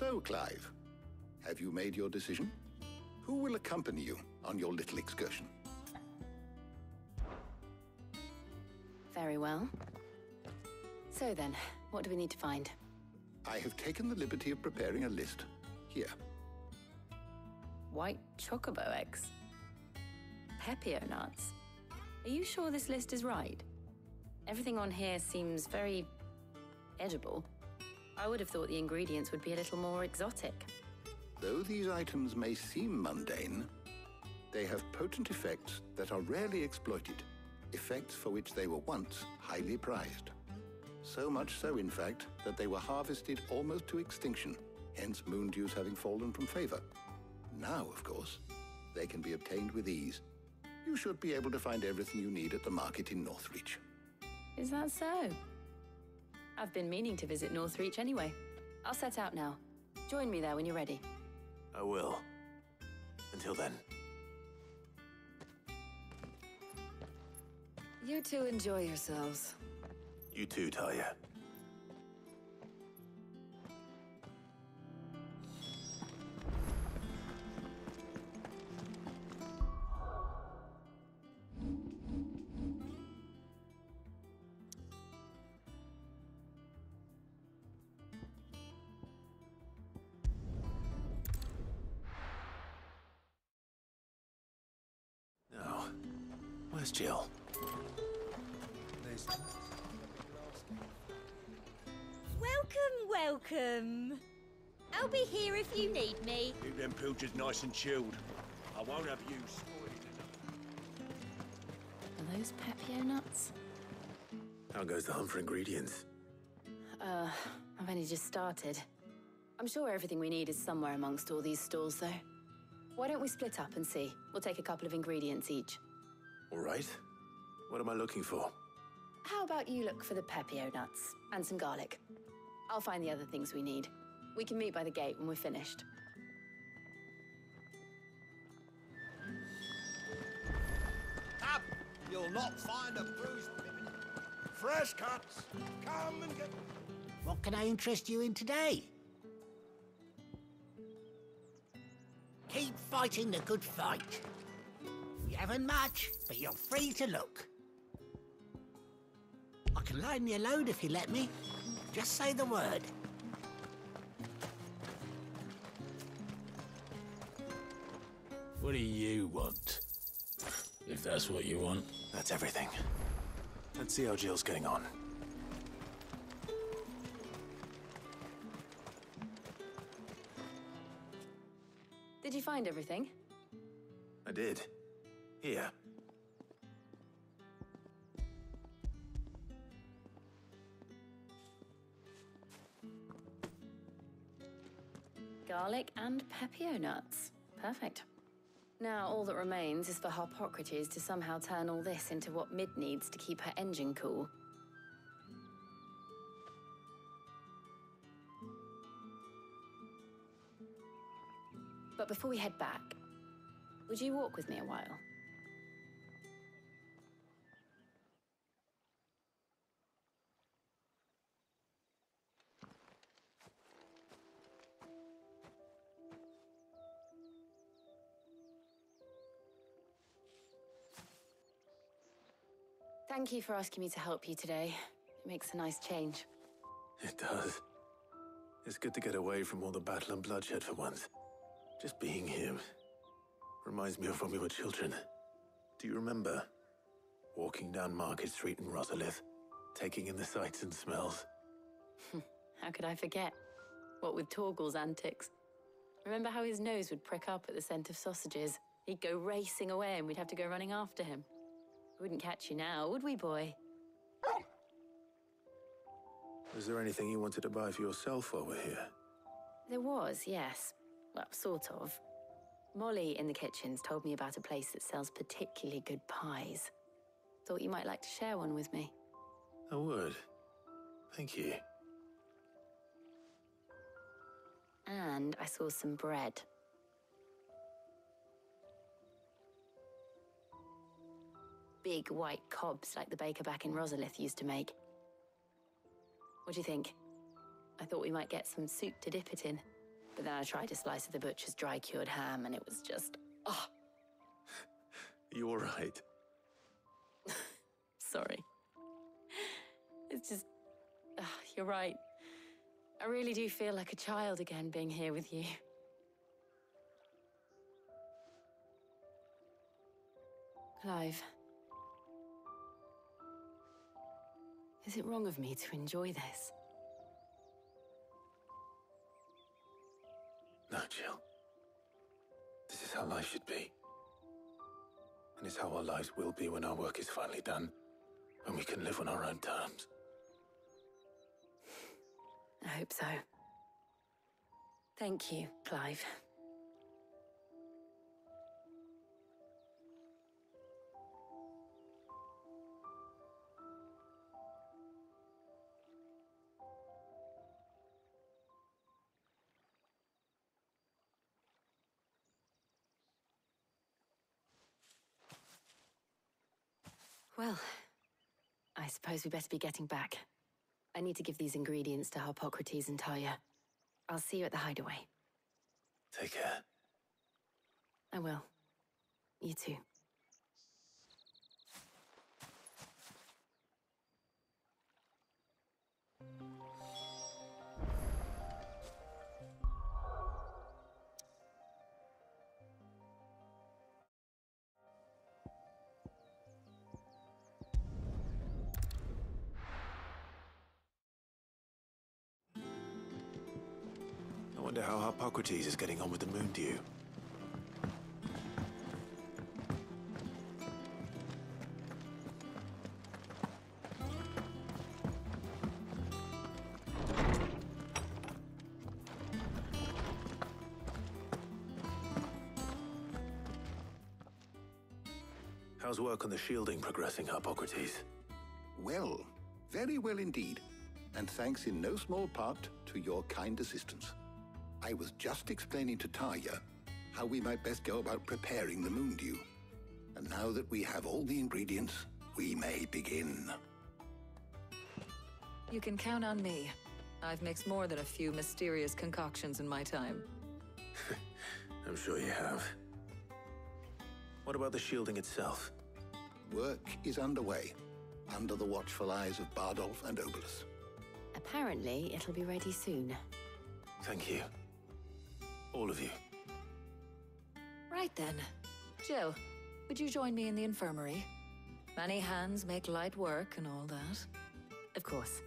So, Clive, have you made your decision? Who will accompany you on your little excursion? Very well. So then, what do we need to find? I have taken the liberty of preparing a list. Here. White chocobo eggs. Pepio nuts. Are you sure this list is right? Everything on here seems very edible. I would have thought the ingredients would be a little more exotic. Though these items may seem mundane, they have potent effects that are rarely exploited, effects for which they were once highly prized. So much so, in fact, that they were harvested almost to extinction, hence moon dews having fallen from favor. Now, of course, they can be obtained with ease. You should be able to find everything you need at the market in Northreach. Is that so? I've been meaning to visit Northreach anyway. I'll set out now. Join me there when you're ready. I will. Until then. You two enjoy yourselves. You too, Talia. Now, where's Jill? Welcome. I'll be here if you need me. Keep them pilchards nice and chilled. I won't have you spoiling Are those Pepio nuts? How goes the hunt for ingredients? I've only just started. I'm sure everything we need is somewhere amongst all these stalls, though. Why don't we split up and see? We'll take a couple of ingredients each. All right. What am I looking for? How about you look for the Pepio nuts and some garlic? I'll find the other things we need. We can meet by the gate when we're finished. Up! You'll not find a bruised pippin. Fresh cuts. Come and get... What can I interest you in today? Keep fighting the good fight. You haven't much, but you're free to look. I can line you a load if you let me. Just say the word. What do you want? If that's what you want. That's everything. Let's see how Jill's getting on. Did you find everything? I did. Here. Garlic and Pepio nuts. Perfect. Now all that remains is for Harpocrates to somehow turn all this into what Mid needs to keep her engine cool. But before we head back, would you walk with me a while? Thank you for asking me to help you today. It makes a nice change. It does. It's good to get away from all the battle and bloodshed for once. Just being here reminds me of when we were children. Do you remember? Walking down Market Street in Rosalith, taking in the sights and smells. How could I forget? What with Torgal's antics. Remember how his nose would prick up at the scent of sausages? He'd go racing away and we'd have to go running after him. We wouldn't catch you now, would we, boy? Was there anything you wanted to buy for yourself while we're here? There was, yes. Well, sort of. Molly in the kitchens told me about a place that sells particularly good pies. Thought you might like to share one with me. I would. Thank you. And I saw some bread. Big white cobs like the baker back in Rosalith used to make. What do you think? I thought we might get some soup to dip it in. But then I tried a slice of the butcher's dry-cured ham, and it was just, oh. You all right? Sorry. It's just, you're right. I really do feel like a child again being here with you. Clive. Is it wrong of me to enjoy this? No, Jill. This is how life should be. And it's how our lives will be when our work is finally done. When we can live on our own terms. I hope so. Thank you, Clive. Well, I suppose we better be getting back. I need to give these ingredients to Harpocrates and Talia. I'll see you at the hideaway. Take care. I will. You too. I wonder how Harpocrates is getting on with the moon dew. How's work on the shielding progressing, Harpocrates? Well, very well indeed. And thanks in no small part to your kind assistance. I was just explaining to Talia how we might best go about preparing the moon dew. And now that we have all the ingredients, we may begin. You can count on me. I've mixed more than a few mysterious concoctions in my time. I'm sure you have. What about the shielding itself? Work is underway, under the watchful eyes of Bardolph and Obolus. Apparently, it'll be ready soon. Thank you. All of you. Right then. Jill, would you join me in the infirmary? Many hands make light work and all that. Of course.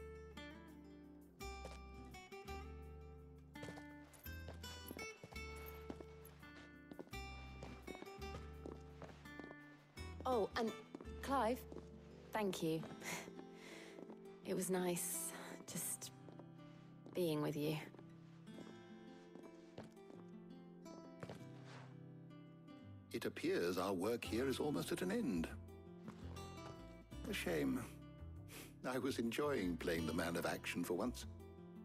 Oh, and Clive, thank you. It was nice just being with you. It appears our work here is almost at an end. A shame. I was enjoying playing the man of action for once.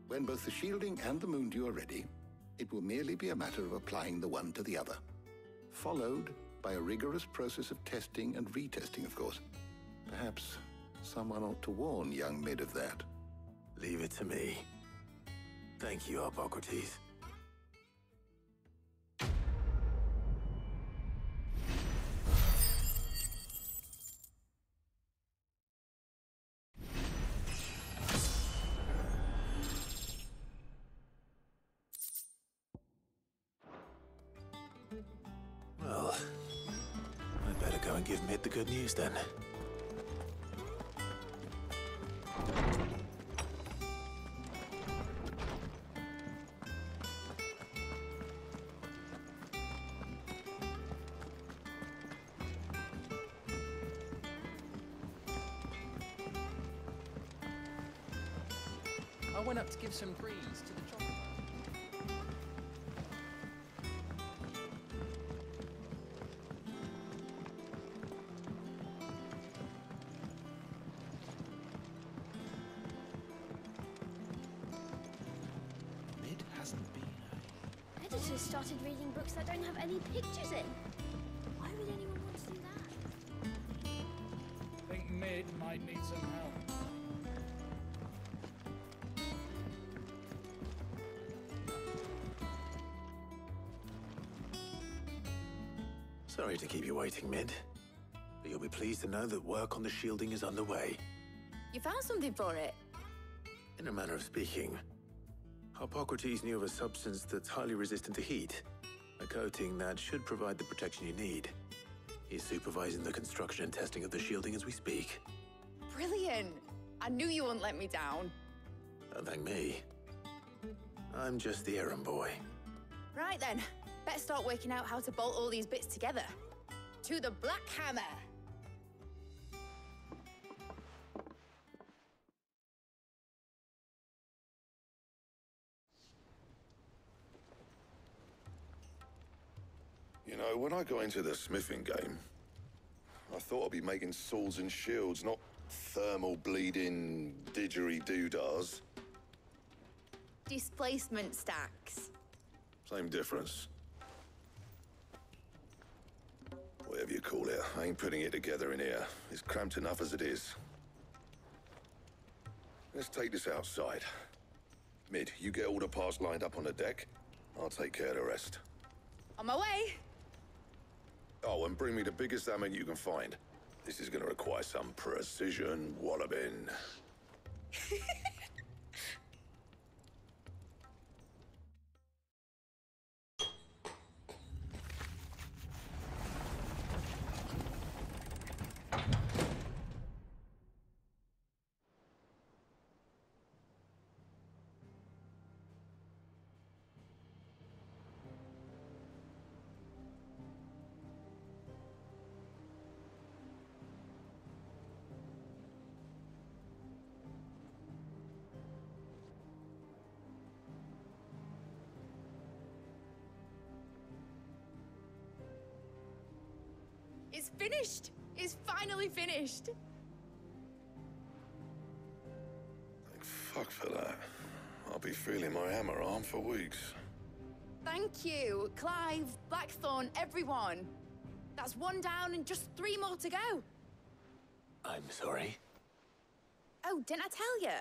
When both the shielding and the moon dew are ready, it will merely be a matter of applying the one to the other. Followed by a rigorous process of testing and retesting, of course. Perhaps someone ought to warn young Mid of that. Leave it to me. Thank you, Harpocrates. Well, I'd better go and give Mid the good news then. I went up to give some greens to the chocolate. Mid hasn't been, Editors started reading books that don't have any pictures in. Why would anyone want to do that? Think Mid might need some help. Sorry to keep you waiting, Mid. But you'll be pleased to know that work on the shielding is underway. You found something for it? In a manner of speaking, Hippocrates knew of a substance that's highly resistant to heat. A coating that should provide the protection you need. He's supervising the construction and testing of the shielding as we speak. Brilliant! I knew you wouldn't let me down. Don't thank me. I'm just the errand boy. Right then, better start working out how to bolt all these bits together. To the Black Hammer! You know, when I got into the smithing game, I thought I'd be making swords and shields, not thermal bleeding didgeridoo-dahs. Displacement stacks. Same difference. Whatever you call it, I ain't putting it together in here. It's cramped enough as it is. Let's take this outside. Mid, you get all the parts lined up on the deck. I'll take care of the rest. On my way! Oh, and bring me the biggest hammer you can find. This is gonna require some precision walloping. It's finished! It's finally finished! Thank fuck for that. I'll be feeling my hammer arm for weeks. Thank you, Clive, Blackthorn, everyone. That's one down and just 3 more to go. I'm sorry. Oh, didn't I tell you?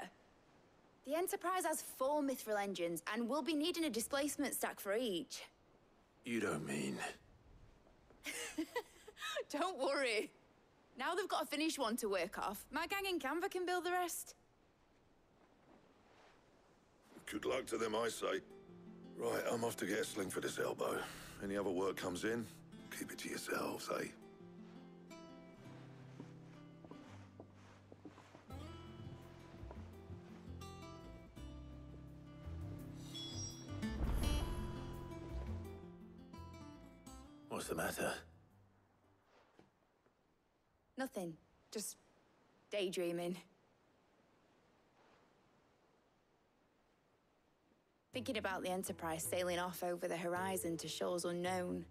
The Enterprise has 4 mithril engines, and we'll be needing a displacement stack for each. You don't mean... Don't worry. Now they've got a finished one to work off. My gang in Canva can build the rest. Good luck to them, I say. Right, I'm off to get a sling for this elbow. Any other work comes in, keep it to yourselves, eh? What's the matter? Nothing. Just daydreaming. Thinking about the Enterprise sailing off over the horizon to shores unknown,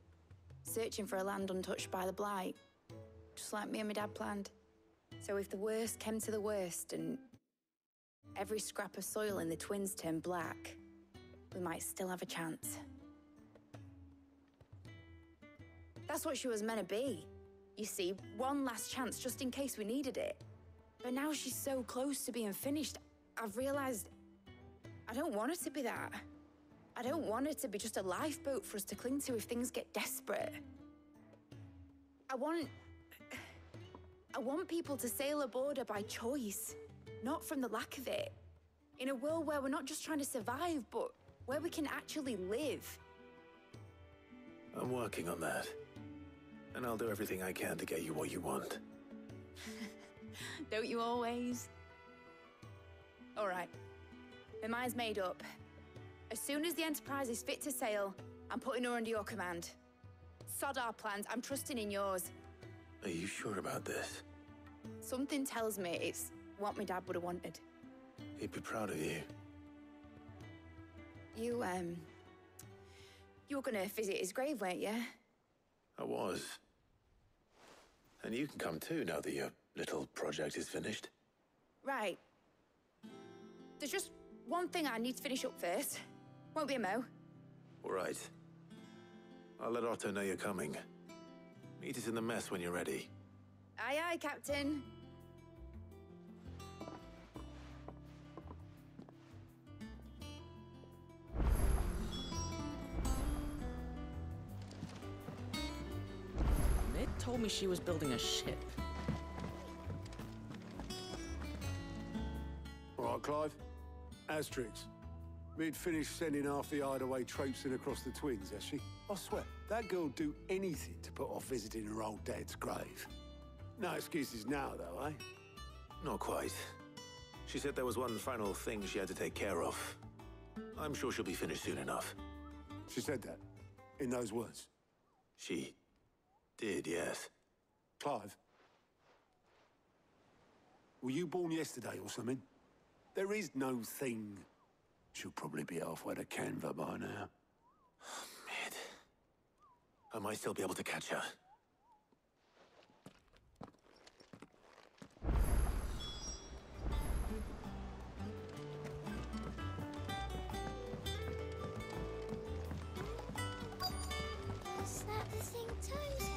searching for a land untouched by the Blight, just like me and my dad planned. So if the worst came to the worst and every scrap of soil in the Twins turned black, we might still have a chance. That's what she was meant to be. You see, one last chance just in case we needed it. But now she's so close to being finished, I've realized I don't want it to be that. I don't want it to be just a lifeboat for us to cling to if things get desperate. I want people to sail aboard her by choice, not from the lack of it. In a world where we're not just trying to survive, but where we can actually live. I'm working on that. And I'll do everything I can to get you what you want. Don't you always? All right. My mind's made up. As soon as the Enterprise is fit to sail, I'm putting her under your command. Sod our plans, I'm trusting in yours. Are you sure about this? Something tells me it's what my dad would have wanted. He'd be proud of you. You were gonna visit his grave, weren't you? I was. And you can come too now that your little project is finished. Right. There's just one thing I need to finish up first. Won't be a mo. All right. I'll let Otto know you're coming. Meet us in the mess when you're ready. Aye, aye, Captain. told me she was building a ship. All right, Clive. Asterix. Mid finished sending half the hideaway traipsing across the twins, has she? I swear, that girl'd do anything to put off visiting her old dad's grave. No excuses now, though, eh? Not quite. She said there was one final thing she had to take care of. I'm sure she'll be finished soon enough. She said that? In those words? She did, yes. Clive? Were you born yesterday or something? There is no thing. She'll probably be halfway to Canva by now. Mid. I might still be able to catch her. Is that the thing Tomes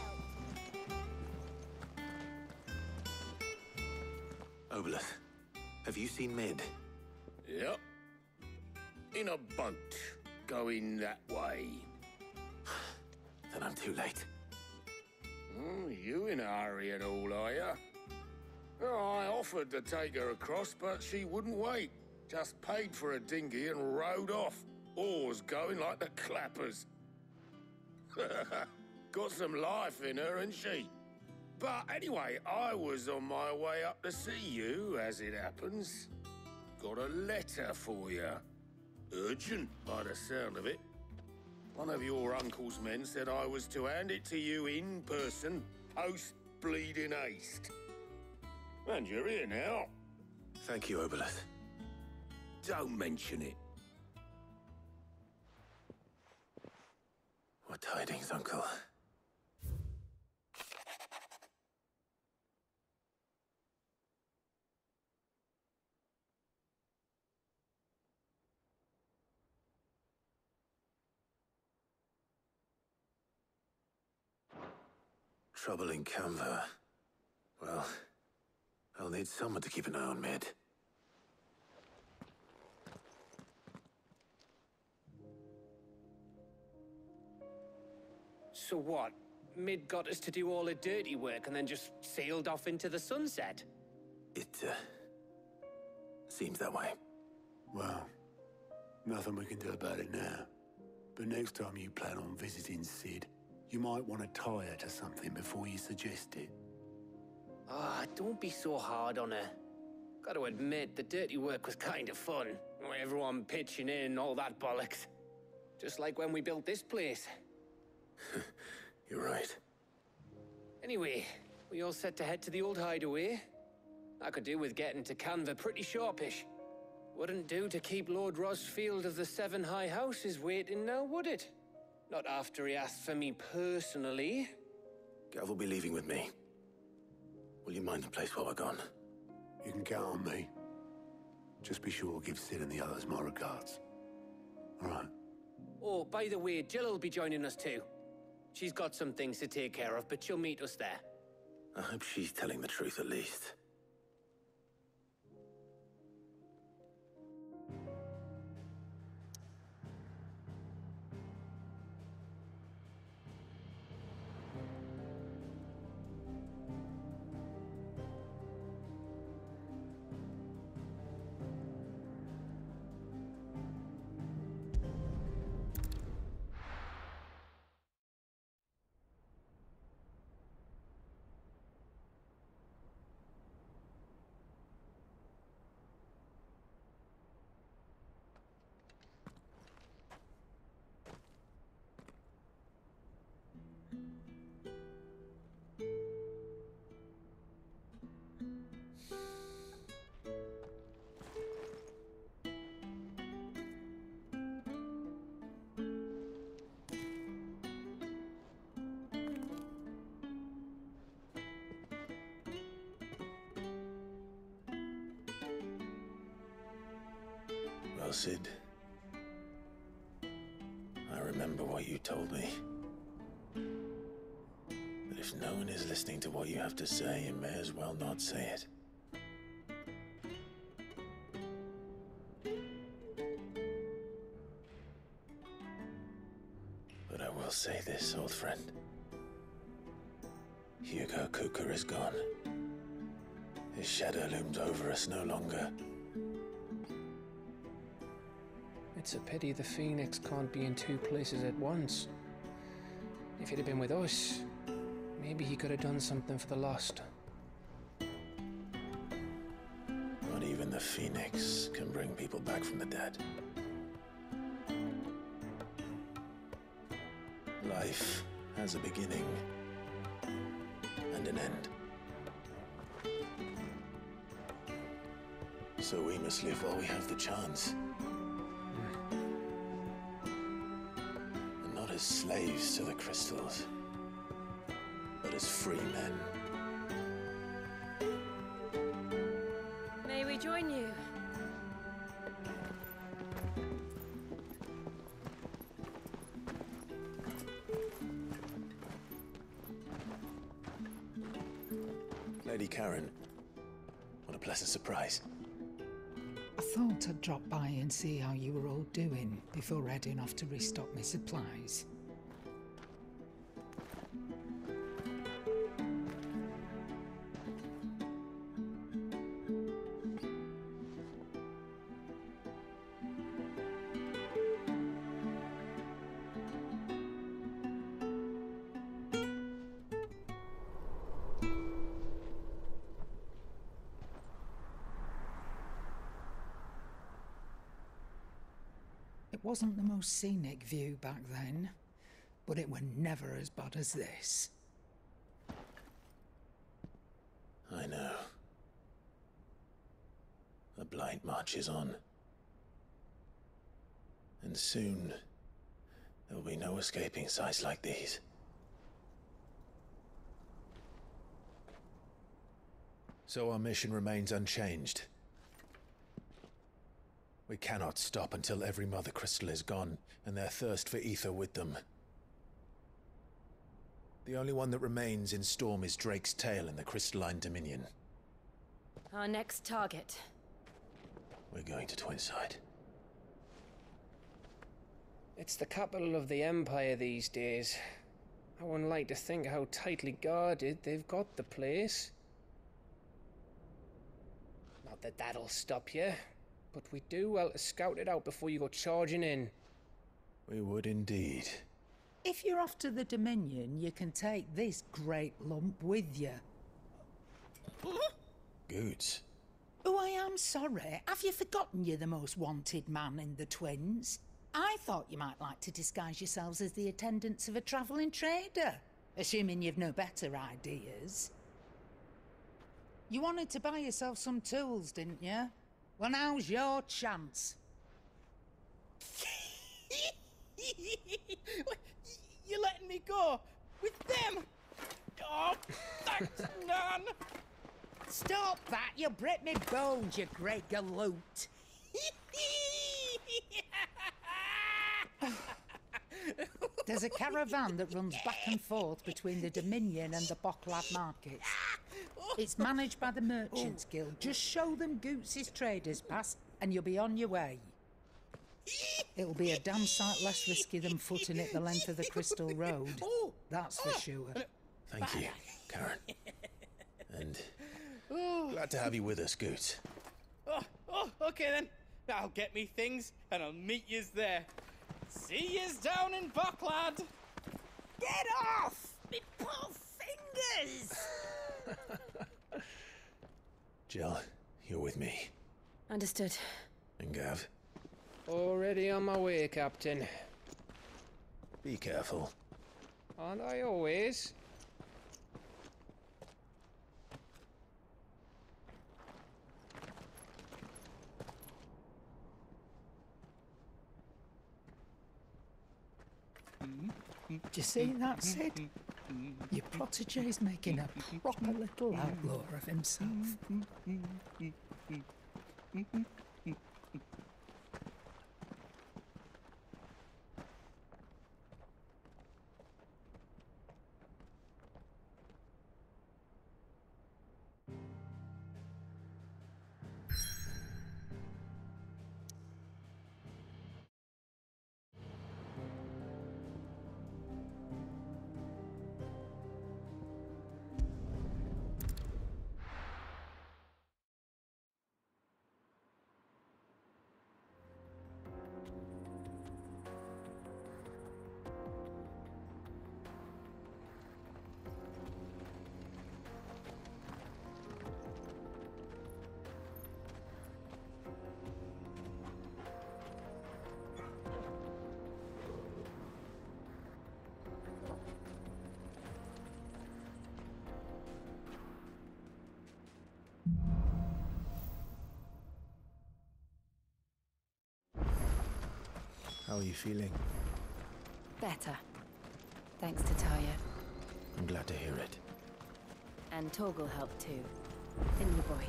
helped? Obelus, have you seen Mid? Yep. In a boat, going that way. Then I'm too late. You in a hurry at all, are you? Oh, I offered to take her across, but she wouldn't wait. Just paid for a dinghy and rowed off. Oars going like the clappers. Got some life in her, ain't she? But anyway, I was on my way up to see you, as it happens. Got a letter for you. Urgent, by the sound of it. One of your uncle's men said I was to hand it to you in person, post-bleeding haste. And you're here now. Thank you, Obelus. Don't mention it. What tidings, Uncle? Trouble in Canva. Well, I'll need someone to keep an eye on Mid. So what? Mid got us to do all the dirty work and then just sailed off into the sunset? It, seems that way. Well, nothing we can do about it now. But next time you plan on visiting Sid, you might want to tie her to something before you suggest it. Ah, don't be so hard on her. Gotta admit, the dirty work was kind of fun. Everyone pitching in, all that bollocks. Just like when we built this place. You're right. Anyway, we all set to head to the old hideaway. I could do with getting to Canva pretty sharpish. Wouldn't do to keep Lord Rosfield of the Seven High Houses waiting now, would it? Not after he asked for me personally. Gav will be leaving with me. Will you mind the place while we're gone? You can count on me. Just be sure to give Sid and the others my regards. All right. Oh, by the way, Jill will be joining us too. She's got some things to take care of, but she'll meet us there. I hope she's telling the truth at least. Well, Sid, I remember what you told me. That if no one is listening to what you have to say, you may as well not say it. But I will say this, old friend. Hugo Kuka is gone. His shadow looms over us no longer. It's a pity the Phoenix can't be in two places at once. If he'd have been with us, maybe he could have done something for the lost. Not even the Phoenix can bring people back from the dead. Life has a beginning and an end. So we must live while we have the chance. And not as slaves to the crystals, but as free men. May we join you? Lady Karen, what a pleasant surprise. I thought I'd drop by and see how you were all doing before heading off to restock my supplies. It wasn't the most scenic view back then, but it were never as bad as this. I know. The Blight marches on. And soon, there'll be no escaping sights like these. So our mission remains unchanged. We cannot stop until every Mother Crystal is gone, and their thirst for ether with them. The only one that remains in Storm is Drake's Tail in the Crystalline Dominion. Our next target. We're going to Twinside. It's the capital of the Empire these days. I wouldn't like to think how tightly guarded they've got the place. Not that that'll stop you. But we do well to scout it out before you go charging in. We would indeed. If you're off to the Dominion, you can take this great lump with you. Goods. Oh, I am sorry. Have you forgotten you're the most wanted man in the Twins? I thought you might like to disguise yourselves as the attendants of a travelling trader, assuming you've no better ideas. You wanted to buy yourself some tools, didn't you? Well, now's your chance. You're letting me go with them? Oh, thanks, Nan. Stop that! You'll break me bones, you great galoot. There's a caravan that runs back and forth between the Dominion and the Bocklad markets. It's managed by the Merchants Guild. Just show them Goots' traders pass and you'll be on your way. It'll be a damn sight less risky than footing it the length of the Crystal Road. That's for sure. Thank you, Karen. And glad to have you with us, Goots. Okay then. I'll get me things and I'll meet yous there. See yous down in Bocklad. Get off! Me poor fingers! Jill, you're with me. Understood. And Gav? Already on my way, Captain. Be careful. Aren't I always? Do you see that, Sid? Your protege's making a proper little outlaw of himself. How are you feeling? Better. Thanks to Taya. I'm glad to hear it. And Torgal helped too. Didn't you, boy?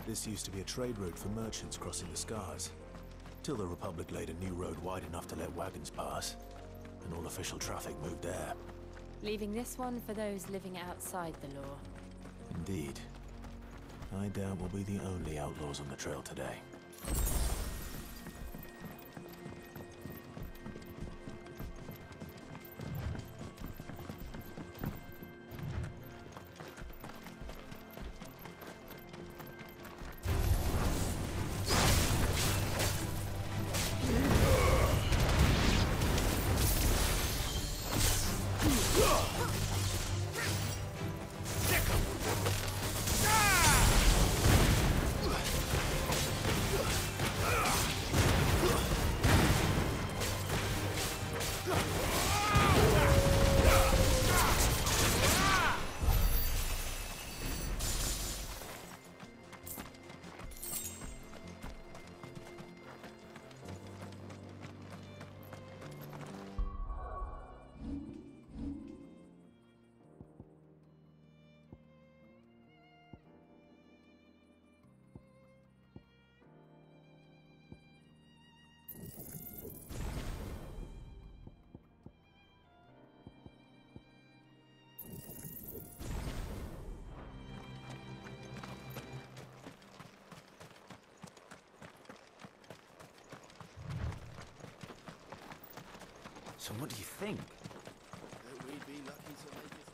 This used to be a trade route for merchants crossing the Scars. Till the Republic laid a new road wide enough to let wagons pass. And all official traffic moved there. Leaving this one for those living outside the law. Indeed. I doubt we'll be the only outlaws on the trail today. So what do you think? That we'd be lucky to make it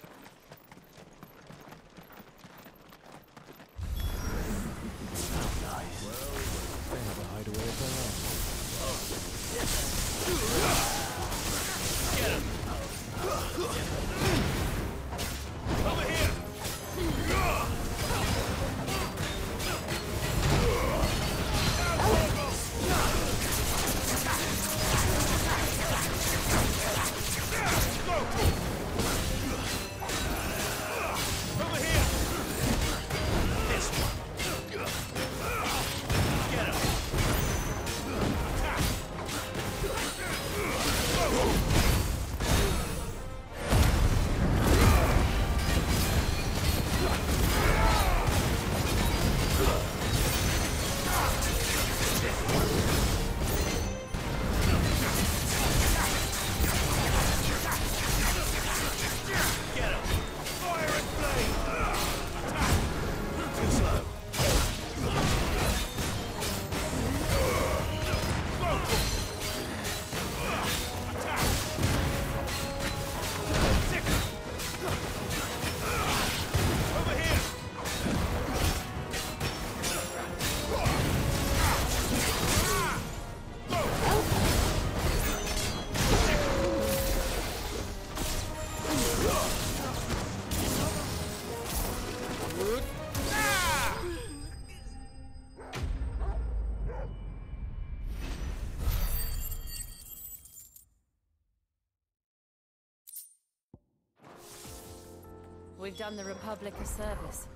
Sound nice. Well, they have a hideaway of their own. Get him! Over here! We've done the Republic a service.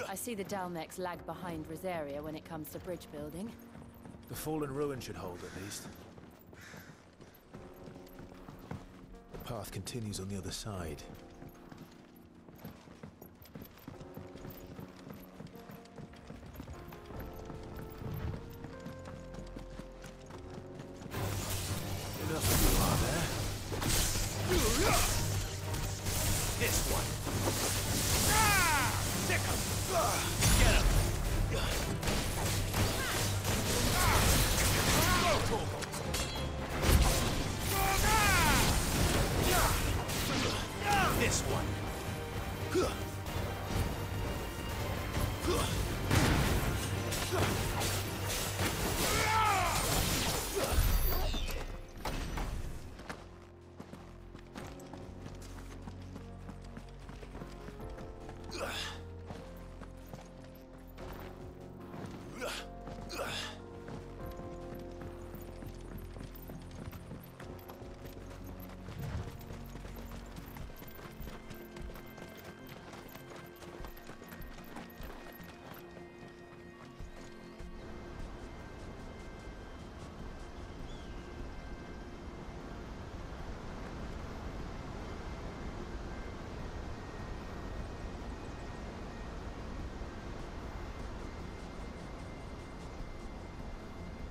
I see the Dalmex lag behind Rosaria when it comes to bridge building. The fallen ruin should hold at least. The path continues on the other side. Enough of you are there. This one. Sick him! Get him! This one.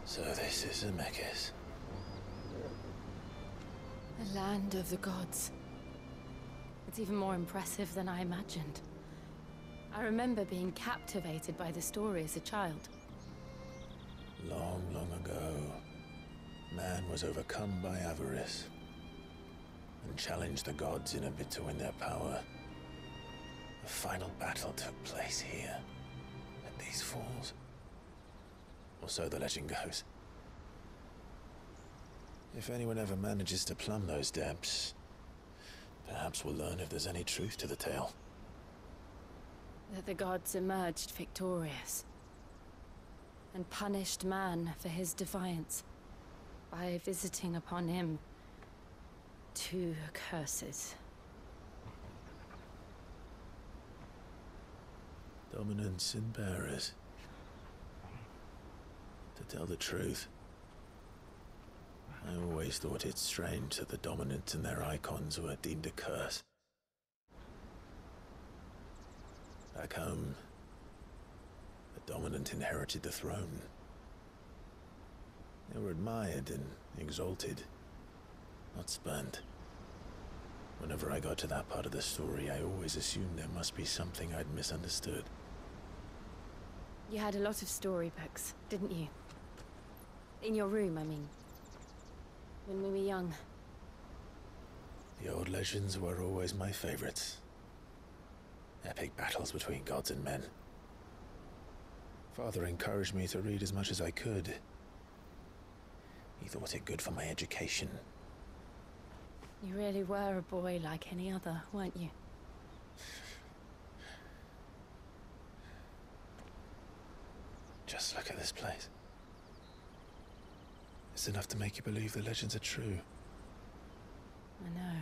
So this is Zemeckis. The land of the gods. It's even more impressive than I imagined. I remember being captivated by the story as a child. Long, long ago, man was overcome by avarice and challenged the gods in a bid to win their power. The final battle took place here, at these falls. Or so the legend goes. If anyone ever manages to plumb those depths, perhaps we'll learn if there's any truth to the tale. That the gods emerged victorious and punished man for his defiance by visiting upon him 2 curses. Dominance and bearers. To tell the truth, I always thought it strange that the dominant and their icons were deemed a curse. Back home, the dominant inherited the throne. They were admired and exalted, not spurned. Whenever I got to that part of the story, I always assumed there must be something I'd misunderstood. You had a lot of storybooks, didn't you? In your room, I mean. When we were young. The old legends were always my favorites. Epic battles between gods and men. Father encouraged me to read as much as I could. He thought it good for my education. You really were a boy like any other, weren't you? Just look at this place. It's enough to make you believe the legends are true. I know.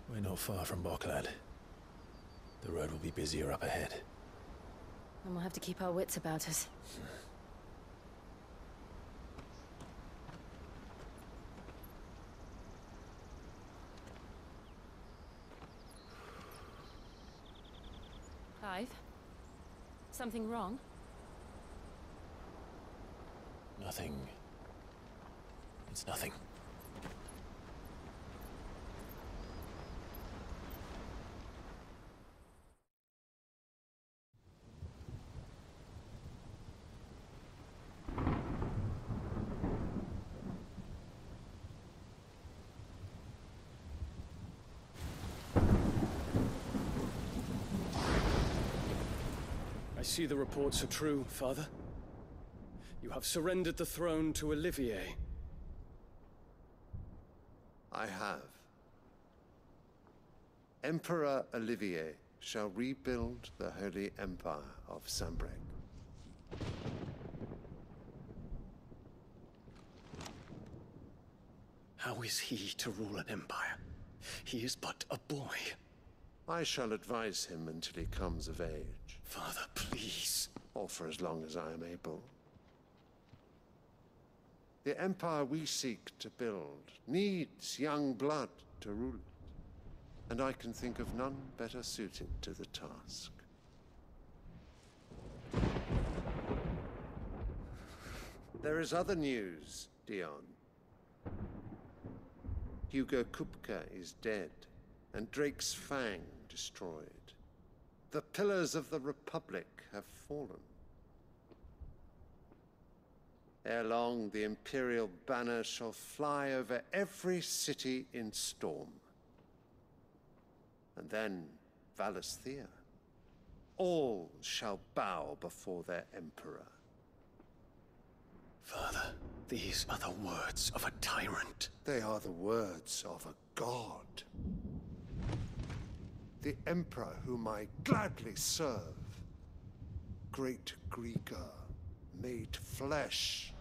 We're not far from Boklad. The road will be busier up ahead. And we'll have to keep our wits about us. Clive? Something wrong? Nothing. It's nothing. I see the reports are true, Father. You have surrendered the throne to Olivier. I have. Emperor Olivier shall rebuild the Holy Empire of Sambrec. How is he to rule an empire? He is but a boy. I shall advise him until he comes of age. Father, please. Or for as long as I am able. The empire we seek to build needs young blood to rule it, and I can think of none better suited to the task. There is other news, Dion. Hugo Kupka is dead, and Drake's Fang destroyed. The pillars of the Republic have fallen. Ere long, the Imperial banner shall fly over every city in Storm. And then Valisthea. All shall bow before their Emperor. Father, These are the words of a tyrant. They are the words of a god. The Emperor whom I gladly serve. Great Greeker, made flesh.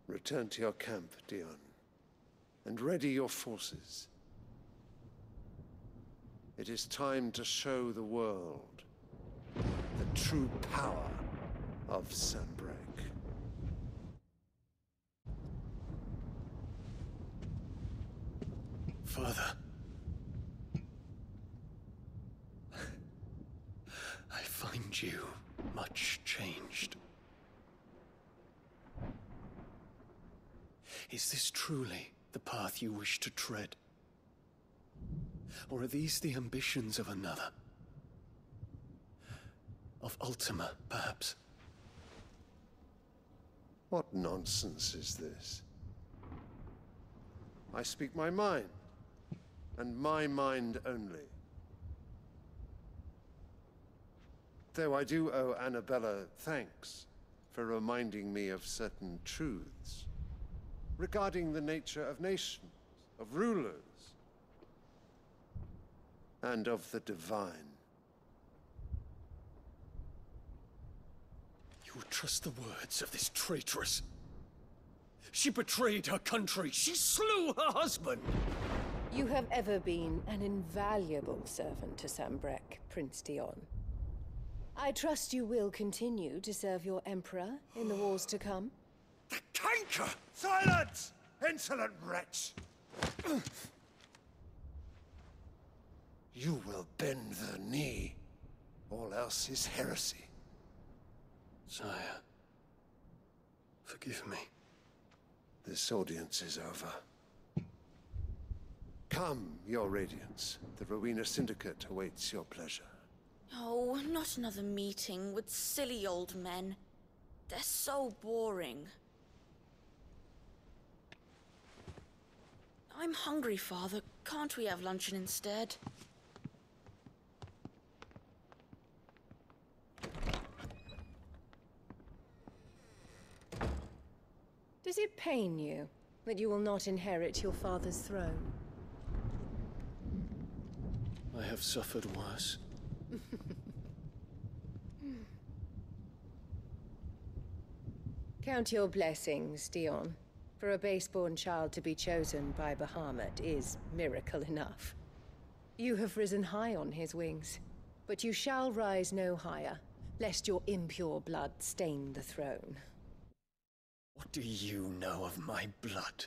Return to your camp, Dion, and ready your forces. It is time to show the world the true power of Sanbreque. Father. I find you much changed. Is this truly the path you wish to tread? Or are these the ambitions of another? Of Ultima, perhaps? What nonsense is this? I speak my mind, and my mind only. Though I do owe Annabella thanks for reminding me of certain truths regarding the nature of nations, of rulers, and of the divine. You would trust the words of this traitress? She betrayed her country. She slew her husband. You have ever been an invaluable servant to Sanbreque, Prince Dion. I trust you will continue to serve your Emperor in the wars to come. The canker! Silence! Insolent wretch! You will bend the knee. All else is heresy. Sire, forgive me. This audience is over. Come, your Radiance. The Rowena Syndicate awaits your pleasure. Oh, not another meeting with silly old men. They're so boring. I'm hungry, Father. Can't we have luncheon instead? Does it pain you that you will not inherit your father's throne? I have suffered worse. Count your blessings, Dion. For a base-born child to be chosen by Bahamut is miracle enough. You have risen high on his wings, but you shall rise no higher, lest your impure blood stain the throne. What do you know of my blood?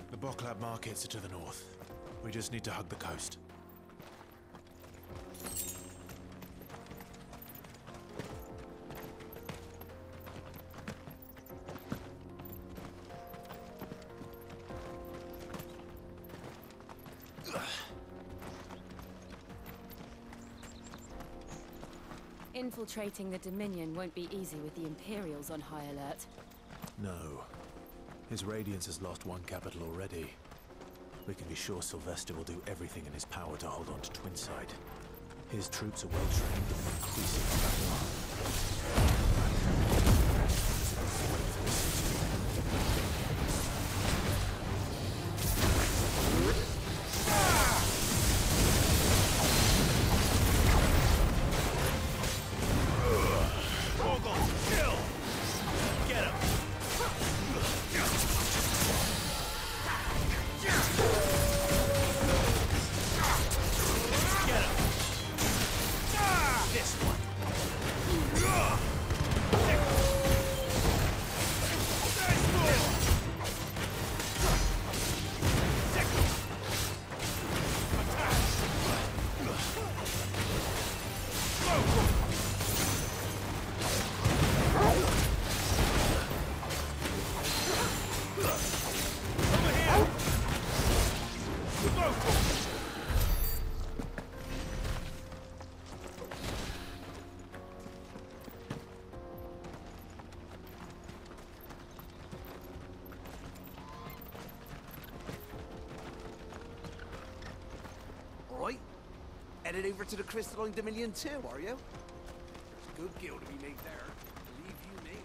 The Boklab markets are to the north. We just need to hug the coast. Infiltrating the Dominion won't be easy with the Imperials on high alert. No. His Radiance has lost one capital already. We can be sure Sylvester will do everything in his power to hold on to Twinside. His troops are well trained and increasingly battle-armed. headed over to the Crystalline Dominion too, are you? There's good gil to be made there, believe you me.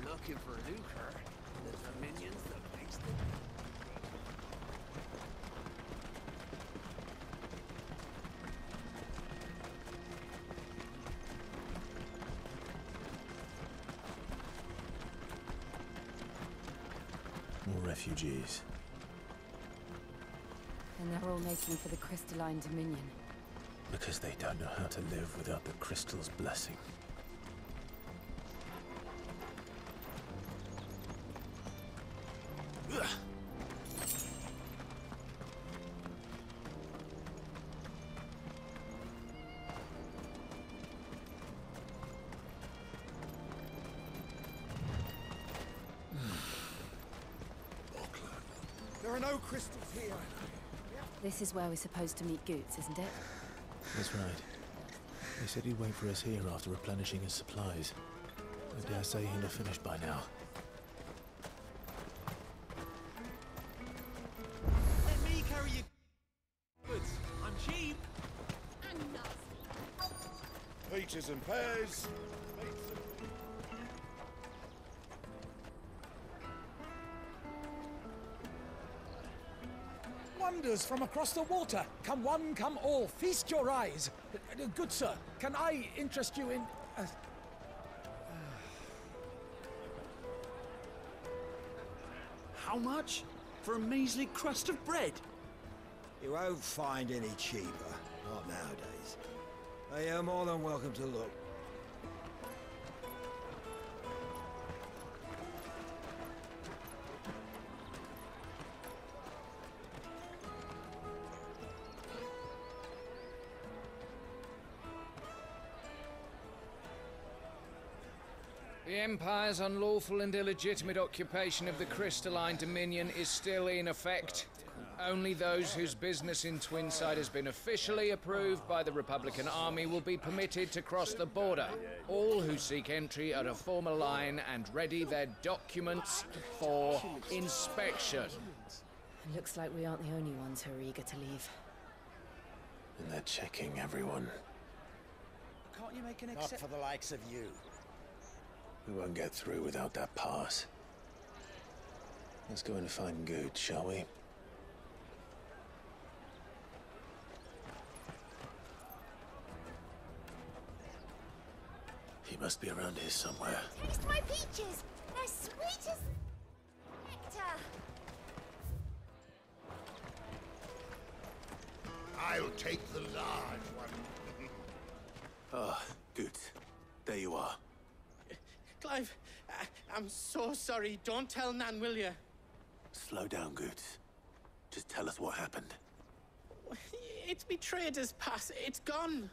Looking for lucre, the Dominion's the place to be. More refugees. And they're all making for the Crystalline Dominion. Because they don't know how to live without the crystal's blessing. There are no crystals here. This is where we're supposed to meet Goots, isn't it? That's right. He said he'd wait for us here after replenishing his supplies. I dare say he'll have finished by now. Let me carry your goods. I'm cheap. And nasty. Peaches and pears. Wonders from across the water. Come one, come all. Feast your eyes. Good sir, can I interest you in... How much? For a measly crust of bread? You won't find any cheaper. Not nowadays. But you're more than welcome to look. The Empire's unlawful and illegitimate occupation of the Crystalline Dominion is still in effect. Only those whose business in Twinside has been officially approved by the Republican Army will be permitted to cross the border. All who seek entry are to form a line and ready their documents for inspection. It looks like we aren't the only ones who are eager to leave. And they're checking everyone. Can't you make an exception? Not for the likes of you. We won't get through without that pass. Let's go and find Good, shall we? He must be around here somewhere. Taste my peaches. They're sweet as nectar. I'll take the large one. Ah, Good. There you are. Clive, I'm so sorry. Don't tell Nan, will you? Slow down, Good. Just tell us what happened. It's me trader's pass. It's gone.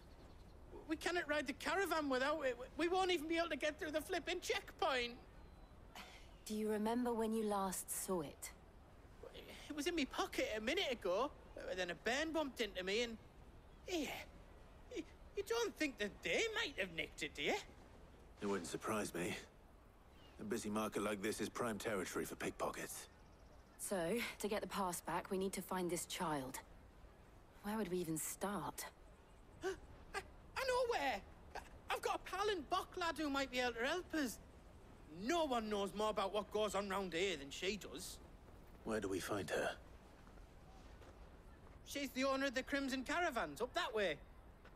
We cannot ride the caravan without it. We won't even be able to get through the flipping checkpoint. Do you remember when you last saw it? It was in my pocket a minute ago. Then a bairn bumped into me and... Yeah. You don't think that they might have nicked it, do you? It wouldn't surprise me. A busy market like this is prime territory for pickpockets. So, to get the pass back, we need to find this child. Where would we even start? I know where! I've got a pal in Bocklad who might be able to help us. No one knows more about what goes on round here than she does. Where do we find her? She's the owner of the Crimson Caravans, up that way.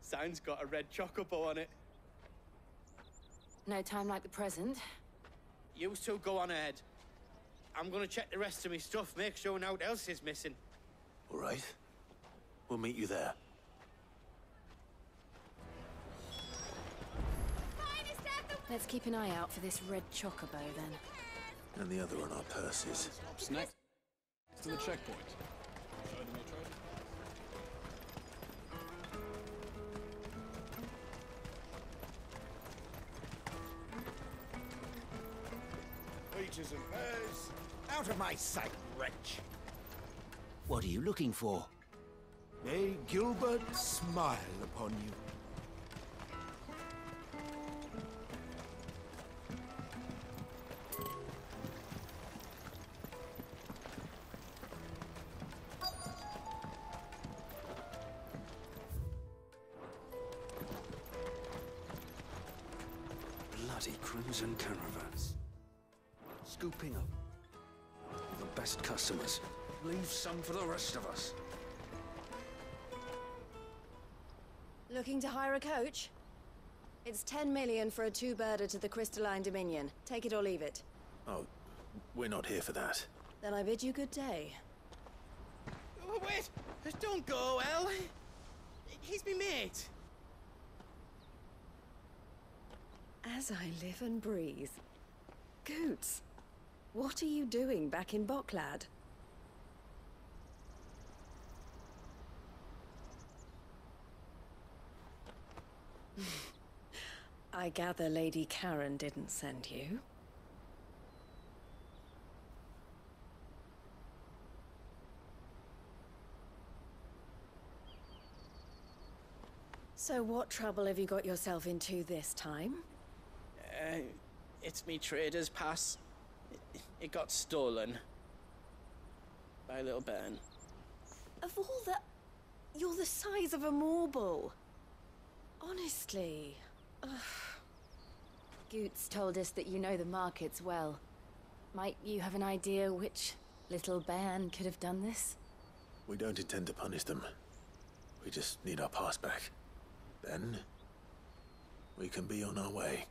Sign's got a red chocobo on it. No time like the present. You two go on ahead. I'm gonna check the rest of my stuff, make sure naught else is missing. All right. We'll meet you there. Let's keep an eye out for this red chocobo, then. and the other on our purses. Stops next to the checkpoint. Show them your trophy. Features and bears. Out of my sight, wretch. What are you looking for? May Gilbert smile upon you. Bloody crimson caravans. Scooping up the best customers. Leave some for the rest of us. Looking to hire a coach? It's 10 million for a two-birder to the Crystalline Dominion. Take it or leave it. Oh, we're not here for that. Then I bid you good day. Oh, wait! Don't go, El. He's me mate. As I live and breathe. Goots, what are you doing back in Bocklad? I gather Lady Karen didn't send you. So what trouble have you got yourself into this time? It's me trader's pass. It got stolen. By little Ben. Of all the... You're the size of a marble. Honestly. Ugh. Goots told us that you know the markets well. Might you have an idea which little bairn could have done this? We don't intend to punish them. We just need our pass back. Then, we can be on our way.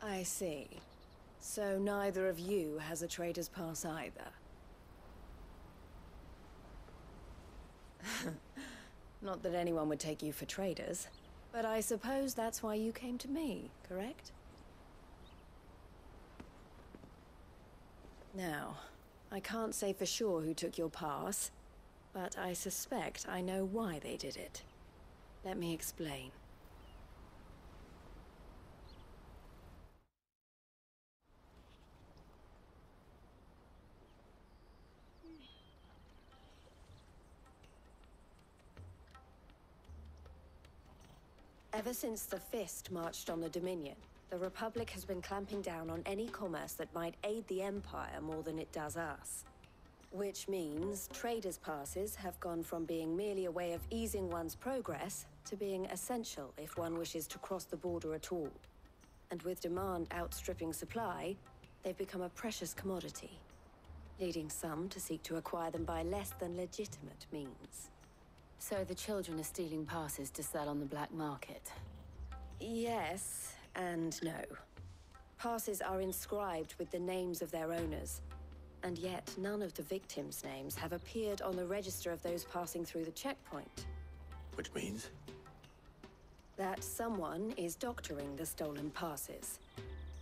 I see. So neither of you has a trader's pass either. Not that anyone would take you for traders, but I suppose that's why you came to me, correct? Now, I can't say for sure who took your pass, but I suspect I know why they did it. Let me explain. Ever since the Fist marched on the Dominion, the Republic has been clamping down on any commerce that might aid the Empire more than it does us. Which means traders' passes have gone from being merely a way of easing one's progress to being essential if one wishes to cross the border at all. And with demand outstripping supply, they've become a precious commodity, leading some to seek to acquire them by less than legitimate means. So the children are stealing passes to sell on the black market? Yes and no. Passes are inscribed with the names of their owners, and yet none of the victims' names have appeared on the register of those passing through the checkpoint. Which means? That someone is doctoring the stolen passes.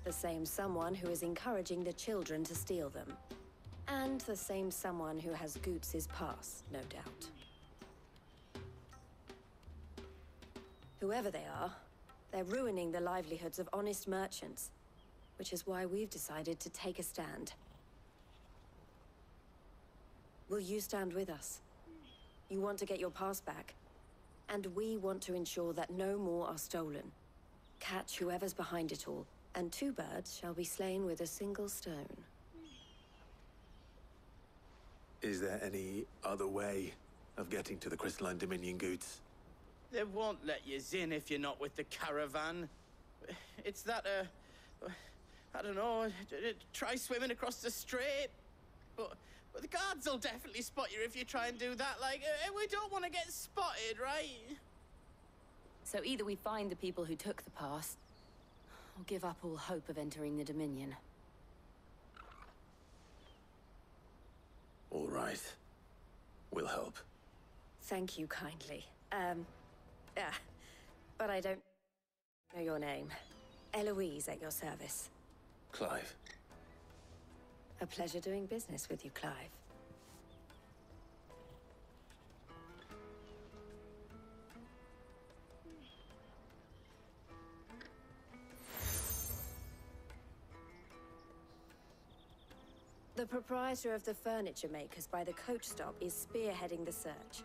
The same someone who is encouraging the children to steal them. And the same someone who has Goots' pass, no doubt. Whoever they are, they're ruining the livelihoods of honest merchants, which is why we've decided to take a stand. Will you stand with us? You want to get your pass back, and we want to ensure that no more are stolen. Catch whoever's behind it all, and two birds shall be slain with a single stone. Is there any other way of getting to the Crystalline Dominion, Goots? They won't let you in if you're not with the caravan. It's that, I don't know, try swimming across the strait. But the guards will definitely spot you if you try and do that. Like, we don't want to get spotted, right? So either we find the people who took the pass, or give up all hope of entering the Dominion. All right. We'll help. Thank you kindly. But I don't know your name. Eloise at your service. Clive. A pleasure doing business with you, Clive. The proprietor of the furniture makers by the coach stop is spearheading the search.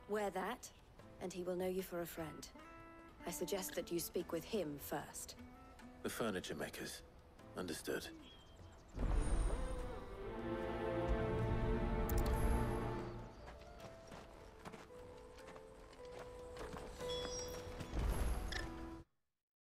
Wear that, and he will know you for a friend. I suggest that you speak with him first. The furniture makers. Understood.